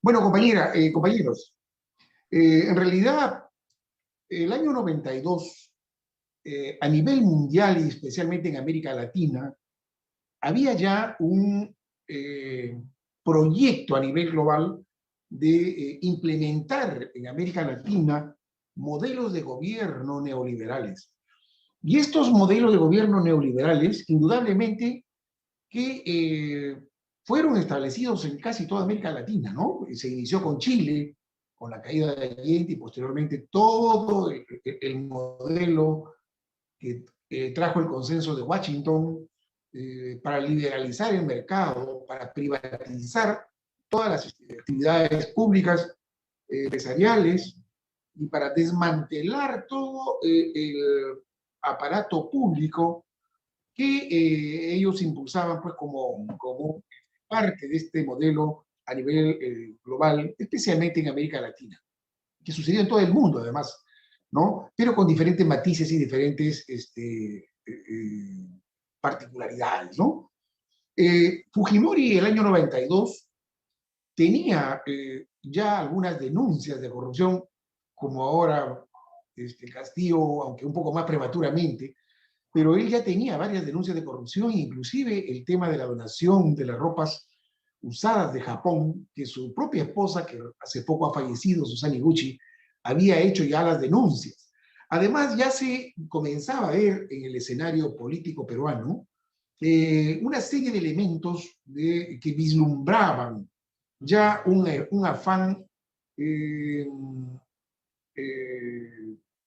Bueno, compañera, compañeros, en realidad el año 92, a nivel mundial y especialmente en América Latina, había ya un eh, proyecto a nivel global de implementar en América Latina modelos de gobierno neoliberales. Y estos modelos de gobierno neoliberales, indudablemente, que fueron establecidos en casi toda América Latina, ¿no? Se inició con Chile, con la caída de Allende y posteriormente todo el modelo que trajo el consenso de Washington para liberalizar el mercado, para privatizar todas las actividades públicas, empresariales, y para desmantelar todo el aparato público que ellos impulsaban pues como parte de este modelo a nivel global, especialmente en América Latina, que sucedió en todo el mundo además, ¿no? Pero con diferentes matices y diferentes particularidades, ¿no? Fujimori el año 92 tenía ya algunas denuncias de corrupción, como ahora Castillo, aunque un poco más prematuramente, pero él ya tenía varias denuncias de corrupción, inclusive el tema de la donación de las ropas usadas de Japón, que su propia esposa, que hace poco ha fallecido, Susana Iguchi, había hecho ya las denuncias. Además, ya se comenzaba a ver en el escenario político peruano una serie de elementos que vislumbraban ya un afán eh,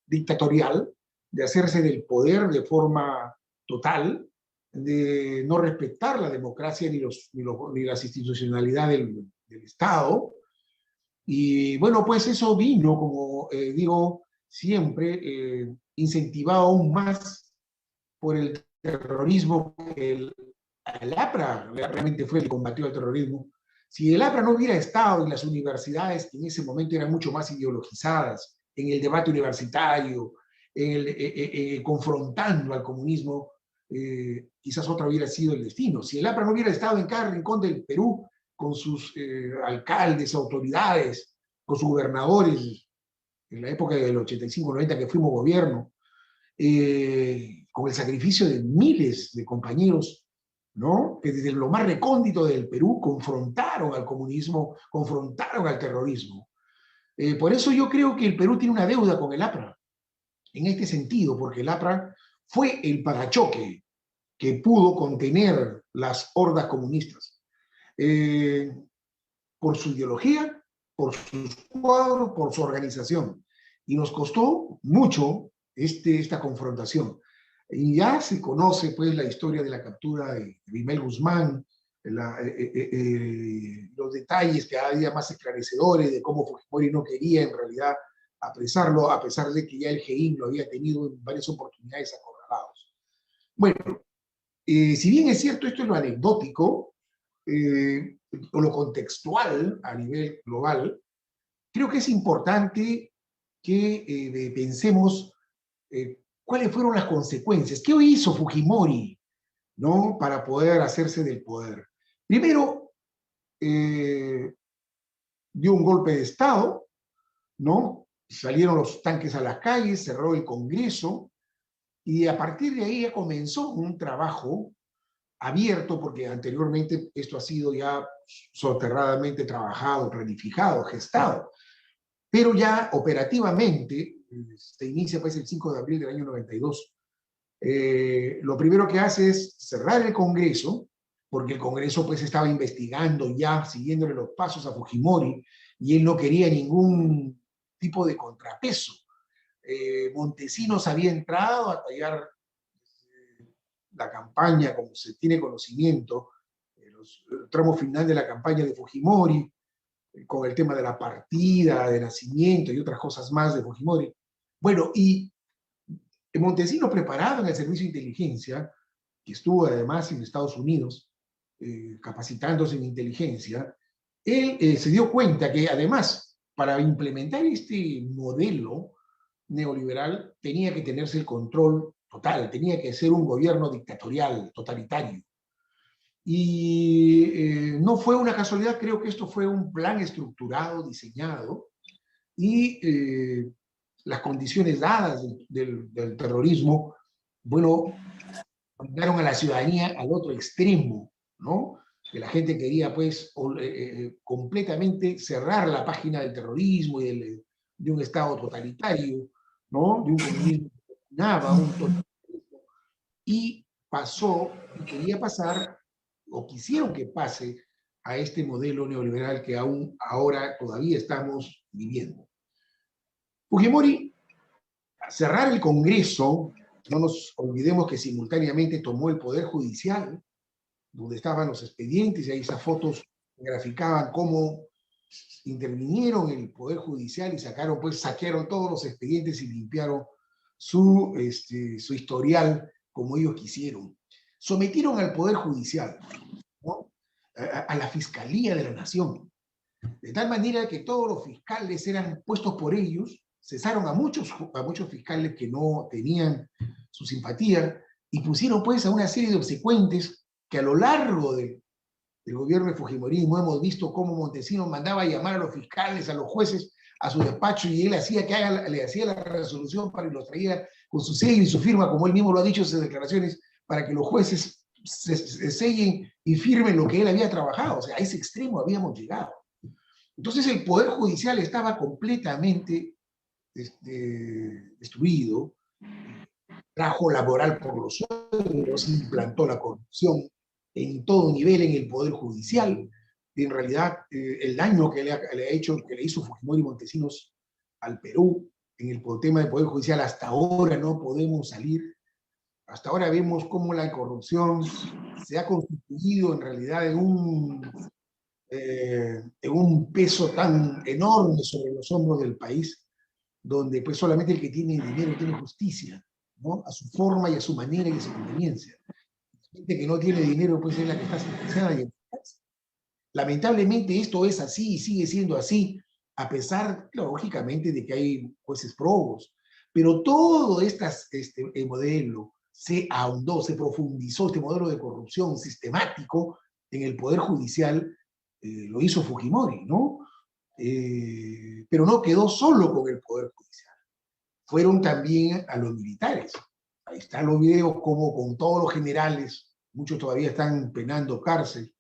dictatorial, de hacerse del poder de forma total, de no respetar la democracia ni las institucionalidades del Estado. Y bueno, pues eso vino, como digo, siempre incentivado aún más por el terrorismo que el APRA realmente fue el que combatió el terrorismo. Si el APRA no hubiera estado en las universidades, que en ese momento eran mucho más ideologizadas, en el debate universitario, confrontando al comunismo, quizás otro hubiera sido el destino. Si el APRA no hubiera estado en cada rincón del Perú, con sus alcaldes, autoridades, con sus gobernadores, en la época del 85-90 que fuimos gobierno, con el sacrificio de miles de compañeros, ¿no? Que desde lo más recóndito del Perú confrontaron al comunismo, confrontaron al terrorismo. Por eso yo creo que el Perú tiene una deuda con el APRA, en este sentido, porque el APRA fue el parachoque que pudo contener las hordas comunistas. Por su ideología, por sus cuadros, por su organización. Y nos costó mucho esta confrontación. Y ya se conoce pues la historia de la captura de Rimel Guzmán, los detalles cada día más esclarecedores de cómo Fujimori no quería en realidad apresarlo, a pesar de que ya el GEIN lo había tenido en varias oportunidades acorralados. Bueno, si bien es cierto, esto es lo anecdótico, o lo contextual a nivel global, creo que es importante que pensemos cuáles fueron las consecuencias. ¿Qué hizo Fujimori, ¿no? Para poder hacerse del poder? Primero, dio un golpe de Estado, ¿no? Salieron los tanques a las calles, cerró el Congreso, y a partir de ahí ya comenzó un trabajo abierto, porque anteriormente esto ha sido ya soterradamente trabajado, planificado, gestado, pero ya operativamente se inicia pues el 5 de abril del año 92. Lo primero que hace es cerrar el Congreso, porque el Congreso pues estaba investigando ya, siguiéndole los pasos a Fujimori, y él no quería ningún tipo de contrapeso. Montesinos había entrado a tallar la campaña, como se tiene conocimiento, el tramo final de la campaña de Fujimori, con el tema de la partida, de nacimiento y otras cosas más de Fujimori. Bueno, y Montesinos, preparado en el servicio de inteligencia, que estuvo además en Estados Unidos, capacitándose en inteligencia, él se dio cuenta que además, para implementar este modelo neoliberal, tenía que tenerse el control total, tenía que ser un gobierno dictatorial, totalitario. Y no fue una casualidad, creo que esto fue un plan estructurado, diseñado, y las condiciones dadas del terrorismo, bueno, mandaron a la ciudadanía al otro extremo, ¿no? Que la gente quería, pues, completamente cerrar la página del terrorismo y de un Estado totalitario, ¿no? De un comunismo que dominaba, un totalitarismo. Y pasó, y quería pasar, o quisieron que pase, a este modelo neoliberal que aún ahora todavía estamos viviendo. Fujimori, cerrar el Congreso, no nos olvidemos que simultáneamente tomó el Poder Judicial, donde estaban los expedientes, y ahí esas fotos graficaban cómo intervinieron en el Poder Judicial y sacaron, pues saquearon todos los expedientes y limpiaron su historial como ellos quisieron. Sometieron al Poder Judicial, ¿no? A la Fiscalía de la Nación, de tal manera que todos los fiscales eran puestos por ellos, cesaron a muchos fiscales que no tenían su simpatía y pusieron pues a una serie de obsecuentes que a lo largo del gobierno de Fujimorismo hemos visto cómo Montesinos mandaba a llamar a los fiscales, a los jueces, a su despacho, y él hacía le hacía la resolución para que los traía con su sello y su firma, como él mismo lo ha dicho en sus declaraciones, para que los jueces se sellen y firmen lo que él había trabajado. O sea, a ese extremo habíamos llegado. Entonces el Poder Judicial estaba completamente destruido, trajo la moral por los suelos, implantó la corrupción en todo nivel en el Poder Judicial. Y en realidad, el daño que le ha hecho, que le hizo Fujimori y Montesinos al Perú en el tema del Poder Judicial, hasta ahora no podemos salir. Hasta ahora vemos cómo la corrupción se ha constituido en realidad en un peso tan enorme sobre los hombros del país, donde pues solamente el que tiene dinero tiene justicia, ¿no? A su forma y a su manera y a su conveniencia. La gente que no tiene dinero pues es la que está sentenciada y en lamentablemente esto es así y sigue siendo así, a pesar, lógicamente, de que hay jueces probos. Pero todo este modelo se ahondó, se profundizó, este modelo de corrupción sistemático en el Poder Judicial, lo hizo Fujimori, ¿no? Pero no quedó solo con el Poder Judicial. Fueron también a los militares. Ahí están los videos como con todos los generales, muchos todavía están penando cárcel.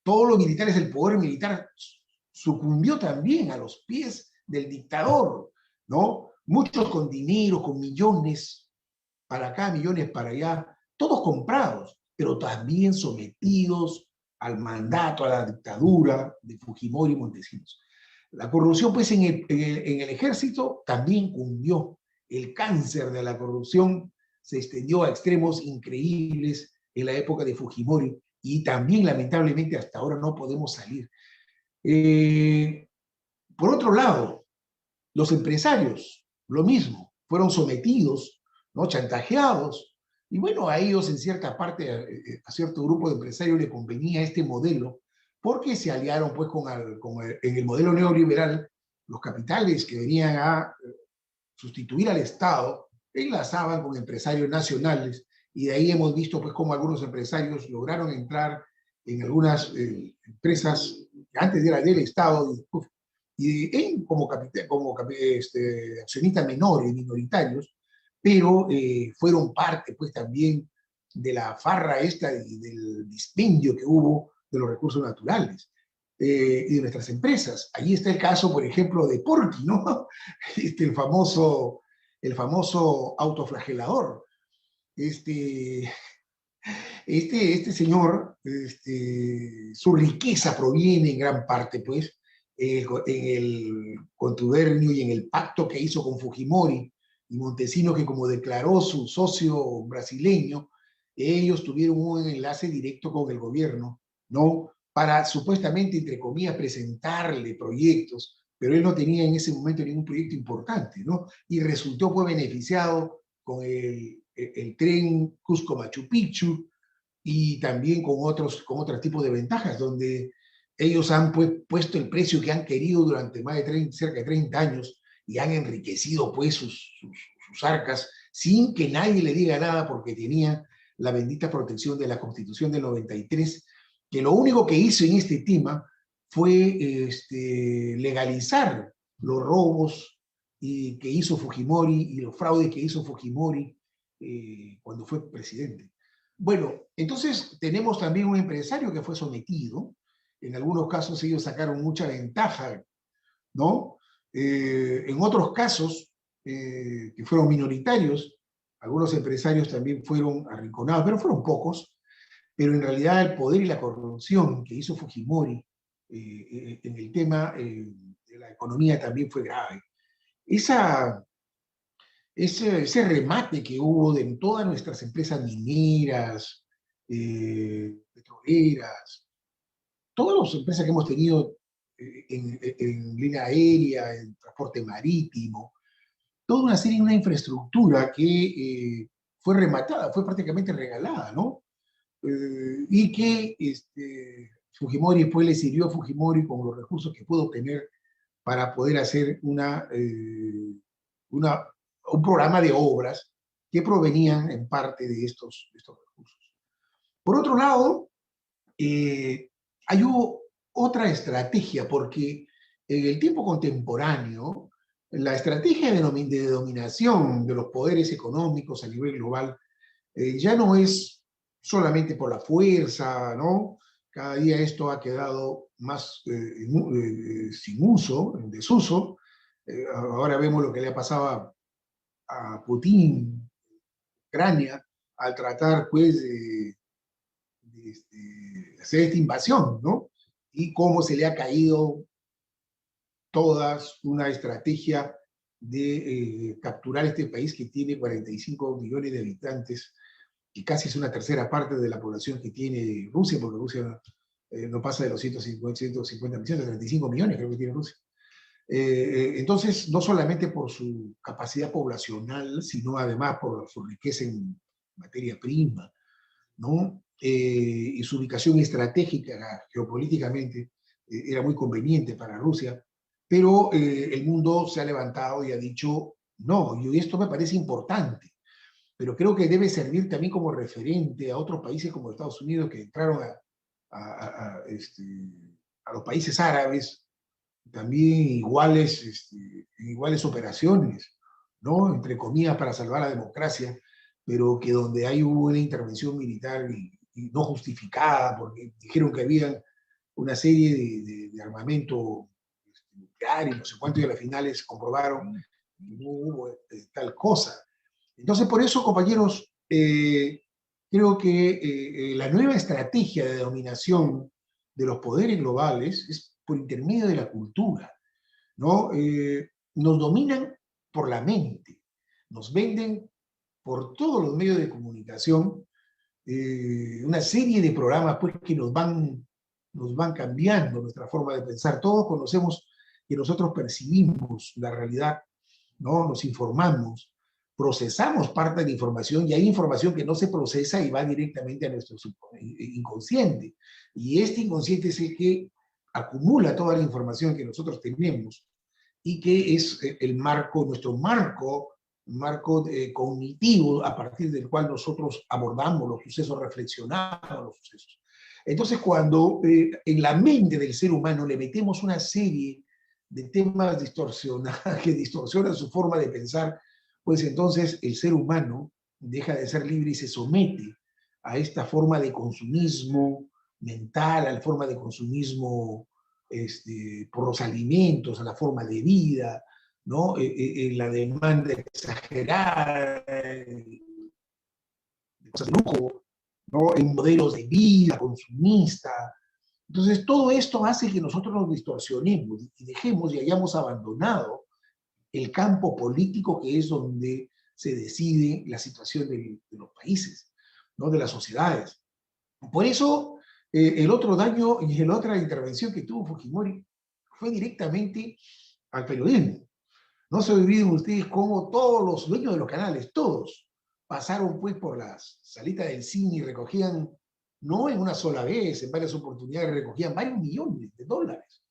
Todos los militares, el poder militar sucumbió también a los pies del dictador, ¿no? Muchos con dinero, con millones para acá, millones para allá, todos comprados, pero también sometidos al mandato, a la dictadura de Fujimori y Montesinos. La corrupción, pues, en el ejército también cundió. El cáncer de la corrupción se extendió a extremos increíbles en la época de Fujimori y también, lamentablemente, hasta ahora no podemos salir. Por otro lado, los empresarios, lo mismo, fueron sometidos, ¿no? Chantajeados, y bueno, a ellos en cierta parte, a cierto grupo de empresarios le convenía este modelo, porque se aliaron pues en el modelo neoliberal, los capitales que venían a sustituir al Estado, enlazaban con empresarios nacionales, y de ahí hemos visto pues cómo algunos empresarios lograron entrar en algunas empresas que antes eran del Estado, como accionistas menores, minoritarios, pero fueron parte pues también de la farra esta y del dispendio que hubo de los recursos naturales y de nuestras empresas. Allí está el caso, por ejemplo, de Porky, ¿no? El famoso autoflagelador. Este señor, su riqueza proviene en gran parte, pues, en el contubernio y en el pacto que hizo con Fujimori y Montesinos, que como declaró su socio brasileño, ellos tuvieron un enlace directo con el gobierno, ¿no? Para supuestamente, entre comillas, presentarle proyectos, pero él no tenía en ese momento ningún proyecto importante, ¿no? Y resultó pues beneficiado con el tren Cusco-Machu Picchu, y también con otros tipos de ventajas, donde ellos han pues, puesto el precio que han querido durante más de cerca de 30 años y han enriquecido pues sus arcas sin que nadie le diga nada porque tenían la bendita protección de la Constitución del 93, que lo único que hizo en este tema fue legalizar los robos que hizo Fujimori y los fraudes que hizo Fujimori cuando fue presidente. Bueno, entonces tenemos también un empresario que fue sometido. En algunos casos ellos sacaron mucha ventaja, ¿no? En otros casos, que fueron minoritarios, algunos empresarios también fueron arrinconados, pero fueron pocos. Pero en realidad el poder y la corrupción que hizo Fujimori en el tema de la economía también fue grave. Ese remate que hubo de todas nuestras empresas mineras, petroleras, todas las empresas que hemos tenido en línea aérea, en transporte marítimo, toda una serie, una infraestructura que fue rematada, fue prácticamente regalada, ¿no? Y que Fujimori después le sirvió a Fujimori con los recursos que pudo obtener para poder hacer un programa de obras que provenían en parte de estos recursos. Por otro lado, hay otra estrategia, porque en el tiempo contemporáneo, la estrategia de dominación de los poderes económicos a nivel global ya no es solamente por la fuerza, ¿no? Cada día esto ha quedado más sin uso, en desuso. Ahora vemos lo que le ha pasado a Putin, Ucrania, al tratar, pues, hacer esta invasión, ¿no? Y cómo se le ha caído toda una estrategia de capturar este país que tiene 45 millones de habitantes, y casi es una tercera parte de la población que tiene Rusia, porque Rusia no pasa de los 150 millones, 35 millones creo que tiene Rusia. Entonces, no solamente por su capacidad poblacional, sino además por su riqueza en materia prima, ¿no? Y su ubicación estratégica, geopolíticamente, era muy conveniente para Rusia, pero el mundo se ha levantado y ha dicho, no, y esto me parece importante, pero creo que debe servir también como referente a otros países como Estados Unidos que entraron a los países árabes, también iguales operaciones, ¿no? Entre comillas, para salvar la democracia, pero que donde hay una intervención militar y no justificada, porque dijeron que había una serie de armamento nuclear y no sé cuánto, y al final comprobaron que no hubo tal cosa. Entonces, por eso, compañeros, creo que la nueva estrategia de dominación de los poderes globales es por intermedio de la cultura, ¿no? Nos dominan por la mente, nos venden por todos los medios de comunicación una serie de programas pues, que nos van cambiando nuestra forma de pensar. Todos conocemos que nosotros percibimos la realidad, ¿no? Nos informamos, procesamos parte de la información y hay información que no se procesa y va directamente a nuestro inconsciente. Y este inconsciente es el que acumula toda la información que nosotros tenemos y que es nuestro marco cognitivo a partir del cual nosotros abordamos los sucesos, reflexionamos los sucesos. Entonces, cuando en la mente del ser humano le metemos una serie de temas distorsionados que distorsionan su forma de pensar, pues entonces el ser humano deja de ser libre y se somete a esta forma de consumismo mental, a la forma de consumismo por los alimentos, a la forma de vida, ¿no? La demanda exagerada de cosas de lujo, ¿no? En modelos de vida consumista. Entonces, todo esto hace que nosotros nos distorsionemos y dejemos y hayamos abandonado el campo político que es donde se decide la situación de los países, ¿no? De las sociedades. Por eso, el otro daño y la otra intervención que tuvo Fujimori fue directamente al periodismo. No se olviden ustedes cómo todos los dueños de los canales, todos, pasaron pues por las salitas del cine y recogían, no en una sola vez, en varias oportunidades recogían varios millones de dólares,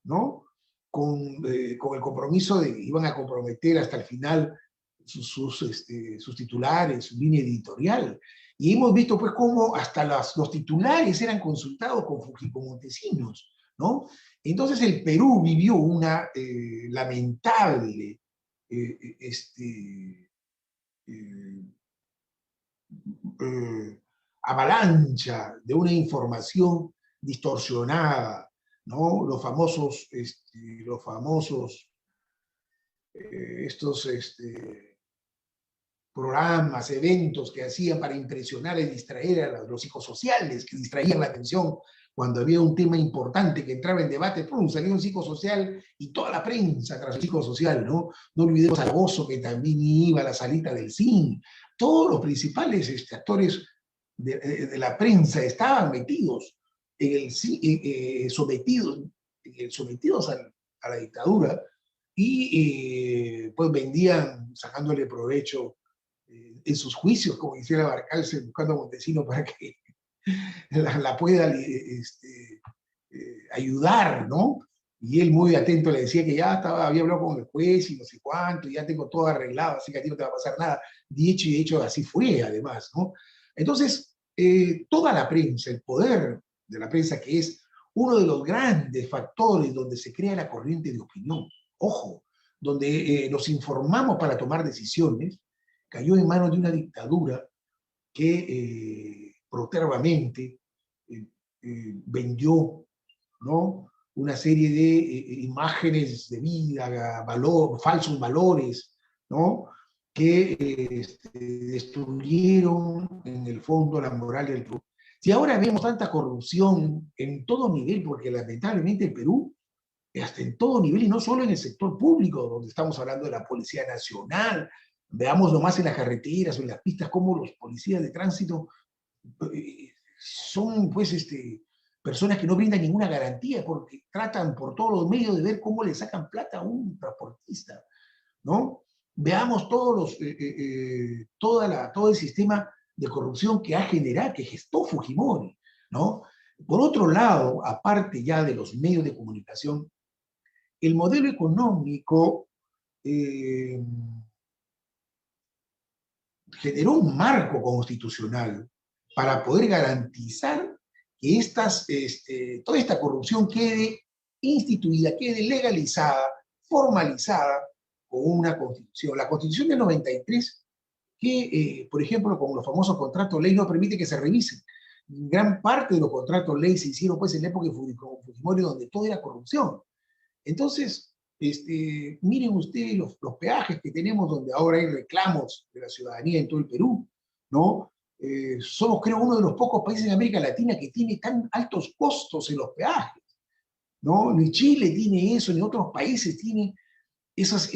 ¿no? Con el compromiso de que iban a comprometer hasta el final sus titulares, su línea editorial. Y hemos visto pues cómo hasta los titulares eran consultados con Montesinos, ¿no? Entonces el Perú vivió una lamentable eh, eh, avalancha de una información distorsionada, ¿no? Los famosos estos programas, eventos que hacían para impresionar y distraer a los psicosociales, que distraían la atención cuando había un tema importante que entraba en debate, ¡pum!, salía un psicosocial y toda la prensa tras el psicosocial, ¿no? No olvidemos a Bozo, que también iba a la salita del cine. Todos los principales actores de la prensa estaban metidos en sometidos a la dictadura y pues vendían sacándole provecho en sus juicios, como hiciera Barcalce buscando a Montesinos para que la pueda ayudar, ¿no? Y él muy atento le decía que ya había hablado con el juez y no sé cuánto, y ya tengo todo arreglado, así que a ti no te va a pasar nada. Dicho y hecho, así fue además, ¿no? Entonces, toda la prensa, el poder de la prensa, que es uno de los grandes factores donde se crea la corriente de opinión, ojo, donde nos informamos para tomar decisiones, cayó en manos de una dictadura que protervamente vendió, ¿no?, una serie de imágenes de vida, falsos valores, ¿no?, que destruyeron en el fondo la moral del Perú. Si ahora vemos tanta corrupción en todo nivel, porque lamentablemente el Perú, hasta en todo nivel, y no solo en el sector público, donde estamos hablando de la Policía Nacional, veamos nomás en las carreteras o en las pistas cómo los policías de tránsito son pues personas que no brindan ninguna garantía porque tratan por todos los medios de ver cómo le sacan plata a un transportista, ¿no? Veamos todo el sistema de corrupción que ha generado, que gestó Fujimori, ¿no? Por otro lado, aparte ya de los medios de comunicación, el modelo económico generó un marco constitucional para poder garantizar que toda esta corrupción quede instituida, quede legalizada, formalizada con una constitución. La constitución del 93, que, por ejemplo, con los famosos contratos ley, no permite que se revisen. Gran parte de los contratos ley se hicieron pues en la época de Fujimori, donde todo era corrupción. Entonces, miren ustedes los peajes que tenemos, donde ahora hay reclamos de la ciudadanía en todo el Perú, ¿no? Somos, creo, uno de los pocos países de América Latina que tiene tan altos costos en los peajes, ¿no? Ni Chile tiene eso, ni otros países tienen esas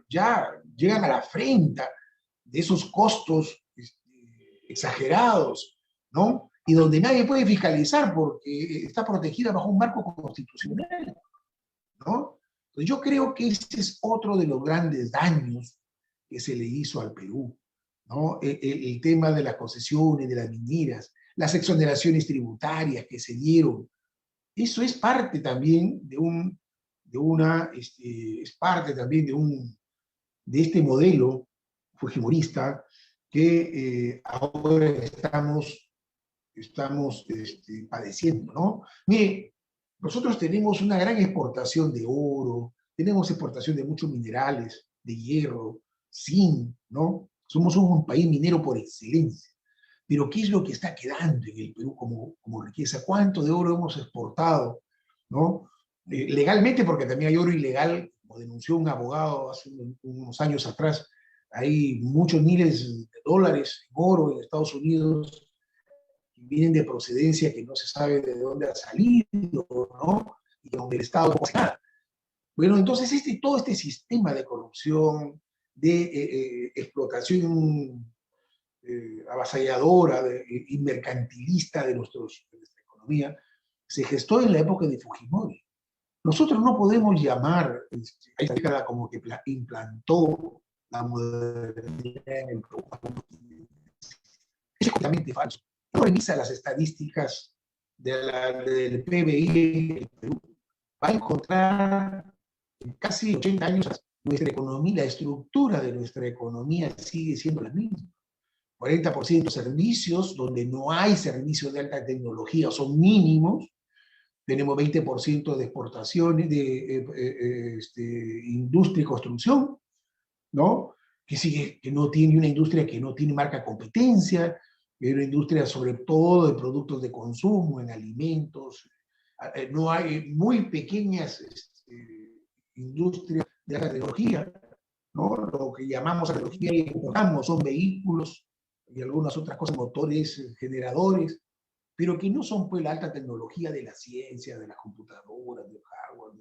ya llegan a la frente de esos costos exagerados, ¿no? Y donde nadie puede fiscalizar porque está protegida bajo un marco constitucional, ¿no? Entonces yo creo que este es otro de los grandes daños que se le hizo al Perú, ¿no? El tema de las concesiones, de las mineras, las exoneraciones tributarias que se dieron, eso es parte también es parte también de este modelo fujimorista que ahora estamos padeciendo, ¿no? Mire, nosotros tenemos una gran exportación de oro, tenemos exportación de muchos minerales, de hierro, zinc, ¿no? Somos un país minero por excelencia. Pero ¿qué es lo que está quedando en el Perú como riqueza? ¿Cuánto de oro hemos exportado? ¿No? Legalmente, porque también hay oro ilegal, como denunció un abogado hace unos años atrás, hay muchos miles de dólares en oro en Estados Unidos que vienen de procedencia que no se sabe de dónde ha salido, ¿no? Y donde el Estado no hace nada. Bueno, entonces todo este sistema de corrupción, de explotación avasalladora y mercantilista de nuestra economía, se gestó en la época de Fujimori. Nosotros no podemos llamar a esta década como que implantó la modernidad en el Perú. Es completamente falso. Uno revisa las estadísticas del PBI en el Perú, va a encontrar casi 80 años nuestra economía, la estructura de nuestra economía sigue siendo la misma. 40% servicios, donde no hay servicios de alta tecnología, son mínimos. Tenemos 20% de exportaciones de industria y construcción, ¿no? Que no tiene una industria que no tiene marca competencia, es una industria sobre todo de productos de consumo, en alimentos. No hay muy pequeñas industrias de alta tecnología, ¿no? Lo que llamamos tecnología y importamos son vehículos y algunas otras cosas, motores, generadores, pero que no son pues la alta tecnología de la ciencia, de las computadoras, del hardware,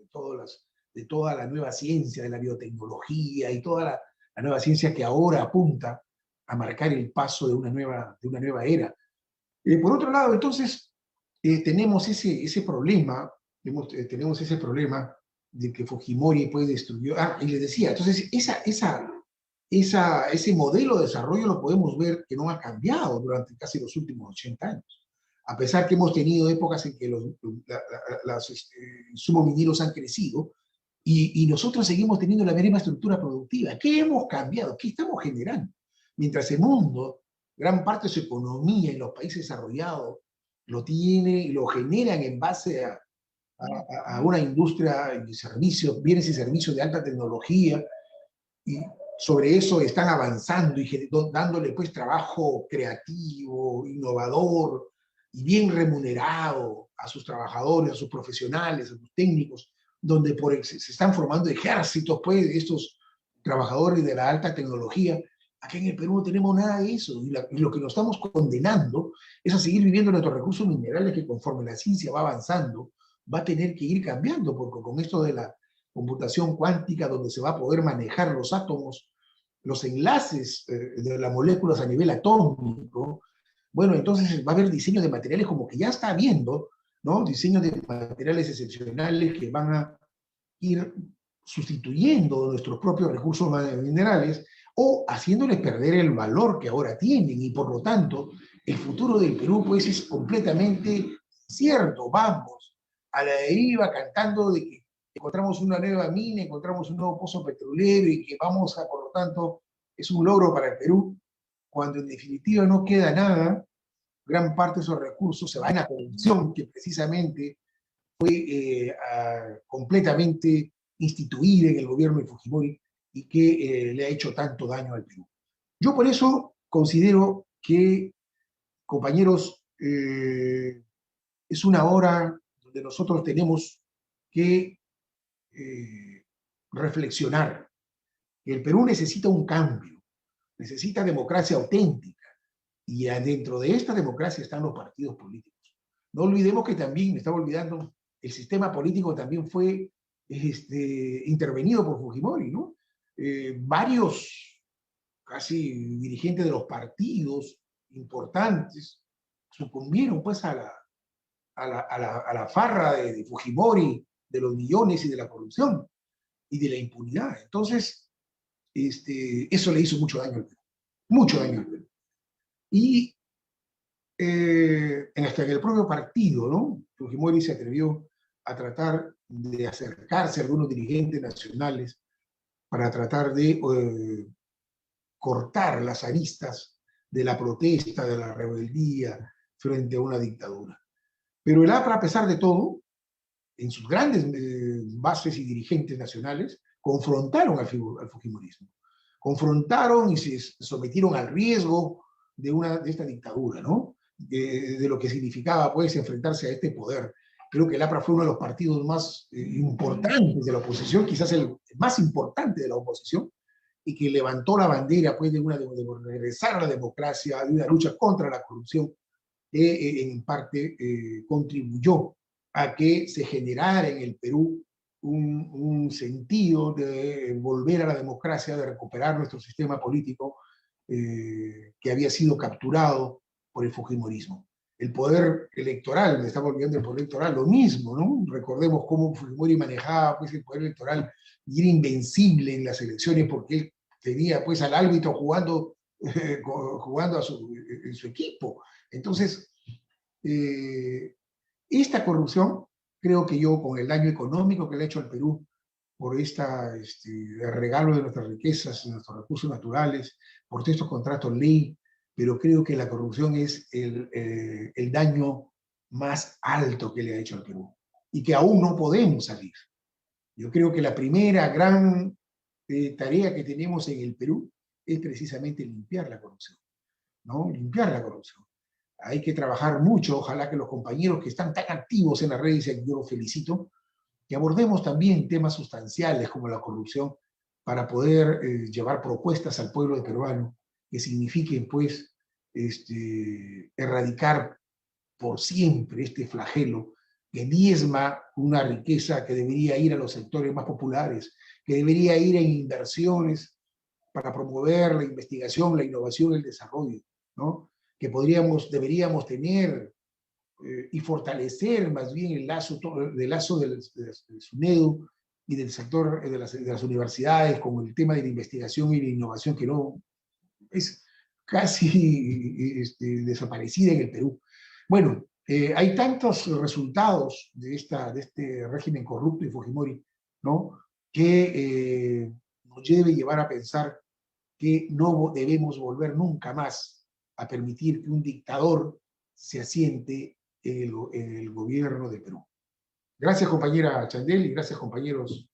de toda la nueva ciencia, de la biotecnología y toda la nueva ciencia que ahora apunta a marcar el paso de una nueva era. Por otro lado, entonces, tenemos ese problema, tenemos ese problema de que Fujimori pues destruyó, y les decía, entonces ese modelo de desarrollo lo podemos ver que no ha cambiado durante casi los últimos 80 años. A pesar que hemos tenido épocas en que los insumos mineros han crecido y nosotros seguimos teniendo la misma estructura productiva. ¿Qué hemos cambiado? ¿Qué estamos generando? Mientras el mundo, gran parte de su economía en los países desarrollados lo tiene y lo generan en base a una industria de servicios, bienes y servicios de alta tecnología, y sobre eso están avanzando y dándole pues trabajo creativo, innovador y bien remunerado a sus trabajadores, a sus profesionales, a sus técnicos, donde se están formando ejércitos pues de estos trabajadores de la alta tecnología. Aquí en el Perú no tenemos nada de eso, y lo que nos estamos condenando es a seguir viviendo nuestros recursos minerales que conforme la ciencia va avanzando, va a tener que ir cambiando, porque con esto de la computación cuántica, donde se va a poder manejar los átomos, los enlaces de las moléculas a nivel atómico, bueno, entonces va a haber diseño de materiales como que ya está habiendo, ¿no? Diseños de materiales excepcionales que van a ir sustituyendo nuestros propios recursos minerales o haciéndoles perder el valor que ahora tienen, y por lo tanto el futuro del Perú pues es completamente cierto. Vamos a la deriva cantando de que encontramos una nueva mina, encontramos un nuevo pozo petrolero y que vamos a, por lo tanto, es un logro para el Perú, cuando en definitiva no queda nada. Gran parte de esos recursos se van a la corrupción, que precisamente fue completamente instituida en el gobierno de Fujimori y que le ha hecho tanto daño al Perú. Yo por eso considero que, compañeros, es una hora donde nosotros tenemos que reflexionar que el Perú necesita un cambio, necesita democracia auténtica, y dentro de esta democracia están los partidos políticos. No olvidemos que también, me estaba olvidando, el sistema político también fue intervenido por Fujimori, ¿no? Varios, casi dirigentes de los partidos importantes, sucumbieron pues a la farra de Fujimori, de los millones y de la corrupción y de la impunidad. Entonces, eso le hizo mucho daño al Perú, mucho daño al Perú. Y hasta en el propio partido, ¿no? Fujimori se atrevió a tratar de acercarse a algunos dirigentes nacionales para tratar de cortar las aristas de la protesta, de la rebeldía frente a una dictadura. Pero el APRA, a pesar de todo, en sus grandes bases y dirigentes nacionales, confrontaron al fujimorismo. Confrontaron y se sometieron al riesgo de esta dictadura, ¿no? De lo que significaba pues enfrentarse a este poder. Creo que el APRA fue uno de los partidos más importantes de la oposición, quizás el más importante de la oposición, y que levantó la bandera pues de regresar a la democracia, de una lucha contra la corrupción, que en parte contribuyó a que se generara en el Perú un sentido de volver a la democracia, de recuperar nuestro sistema político que había sido capturado por el fujimorismo. El poder electoral, me estaba olvidando del poder electoral, lo mismo, ¿no? Recordemos cómo Fujimori manejaba pues, el poder electoral y era invencible en las elecciones porque él tenía pues al árbitro jugando en su equipo. Entonces, esta corrupción, creo que yo, con el daño económico que le ha hecho al Perú, por regalo de nuestras riquezas, de nuestros recursos naturales, por estos contratos ley, pero creo que la corrupción es el daño más alto que le ha hecho al Perú y que aún no podemos salir. Yo creo que la primera gran tarea que tenemos en el Perú es precisamente limpiar la corrupción, ¿no? Limpiar la corrupción. Hay que trabajar mucho, ojalá que los compañeros que están tan activos en las redes, y yo los felicito, que abordemos también temas sustanciales como la corrupción para poder llevar propuestas al pueblo peruano que signifiquen, pues, erradicar por siempre este flagelo que diezma una riqueza que debería ir a los sectores más populares, que debería ir en inversiones para promover la investigación, la innovación y el desarrollo, ¿no? Que deberíamos tener y fortalecer más bien el lazo del SUNEDU y del sector de las universidades con el tema de la investigación y la innovación que no es casi desaparecida en el Perú. Bueno, hay tantos resultados de este régimen corrupto y Fujimori, ¿no? Que nos debe llevar a pensar que no debemos volver nunca más a permitir que un dictador se asiente en el gobierno de Perú. Gracias, compañera Chandel, y gracias, compañeros